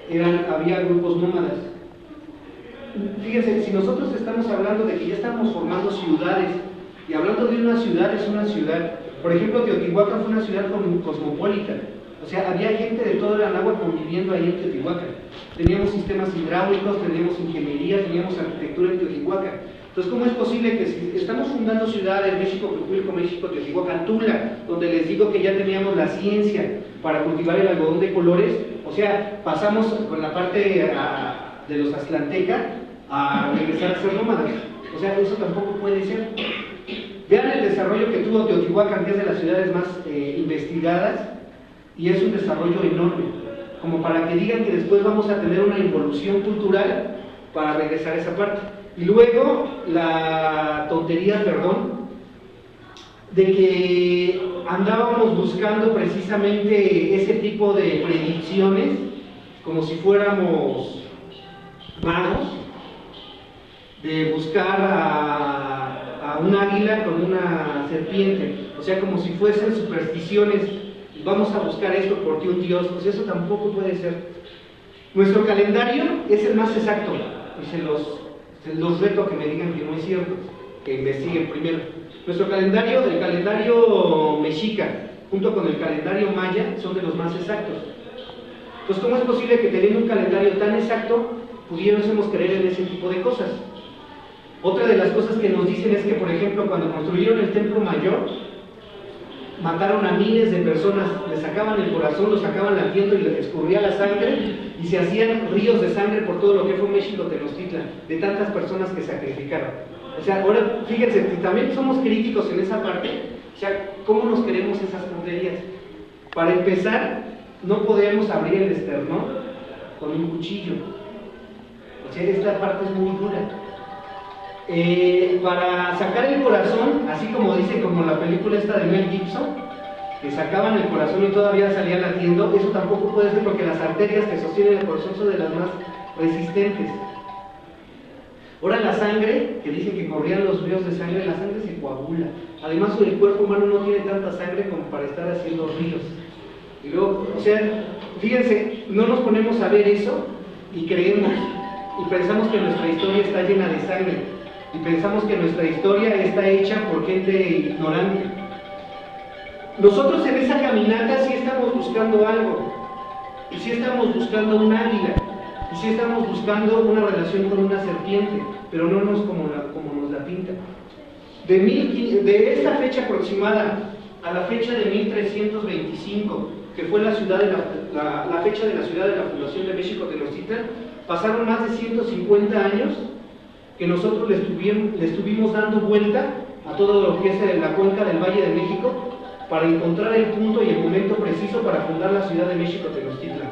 había grupos nómadas. Fíjense, si nosotros estamos hablando de que ya estamos formando ciudades, y hablando de una ciudad, es una ciudad. Por ejemplo, Teotihuacán fue una ciudad cosmopolita. O sea, había gente de toda la Anáhuac conviviendo ahí en Teotihuacán. Teníamos sistemas hidráulicos, teníamos ingeniería, teníamos arquitectura en Teotihuacán. Entonces, ¿cómo es posible que si estamos fundando ciudades, México, México, Teotihuacán, Tula, donde les digo que ya teníamos la ciencia para cultivar el algodón de colores? O sea, pasamos con la parte de los Aztlanteca a regresar a ser nómadas. O sea, eso tampoco puede ser. Vean el desarrollo que tuvo Teotihuacán, que es de las ciudades más investigadas, y es un desarrollo enorme, como para que digan que después vamos a tener una involución cultural para regresar a esa parte. Y luego, la tontería, perdón, de que andábamos buscando precisamente ese tipo de predicciones, como si fuéramos magos, de buscar a un águila con una serpiente, o sea, como si fuesen supersticiones, vamos a buscar esto porque un dios, pues eso tampoco puede ser. Nuestro calendario es el más exacto, y se los reto a que me digan que no es cierto, que investiguen primero. Nuestro calendario, el calendario mexica, junto con el calendario maya, son de los más exactos. Entonces, ¿cómo es posible que teniendo un calendario tan exacto, pudiésemos creer en ese tipo de cosas? Otra de las cosas que nos dicen es que, por ejemplo, cuando construyeron el Templo Mayor, mataron a miles de personas, les sacaban el corazón, lo sacaban latiendo y les escurría la sangre, y se hacían ríos de sangre por todo lo que fue México Tenochtitlan, de tantas personas que sacrificaron. O sea, ahora, fíjense, también somos críticos en esa parte. O sea, ¿cómo nos queremos esas tonterías? Para empezar, no podemos abrir el esternón con un cuchillo. O sea, esta parte es muy dura. Para sacar el corazón, así como dice, como la película esta de Mel Gibson, que sacaban el corazón y todavía salía latiendo, eso tampoco puede ser porque las arterias que sostienen el corazón son de las más resistentes. Ahora la sangre, que dicen que corrían los ríos de sangre, la sangre se coagula. Además, el cuerpo humano no tiene tanta sangre como para estar haciendo ríos. Y luego, o sea, fíjense, no nos ponemos a ver eso y creemos y pensamos que nuestra historia está llena de sangre y pensamos que nuestra historia está hecha por gente ignorante. Nosotros en esa caminata sí estamos buscando algo, y sí estamos buscando un águila, y sí estamos buscando una relación con una serpiente, pero no como nos la pintan. De esta fecha aproximada a la fecha de 1325, que fue la fecha de la ciudad de la fundación de México Tenochtitlan, pasaron más de 150 años que nosotros le estuvimos dando vuelta a todo lo que es la cuenca del Valle de México para encontrar el punto y el momento preciso para fundar la ciudad de México Tenochtitlan.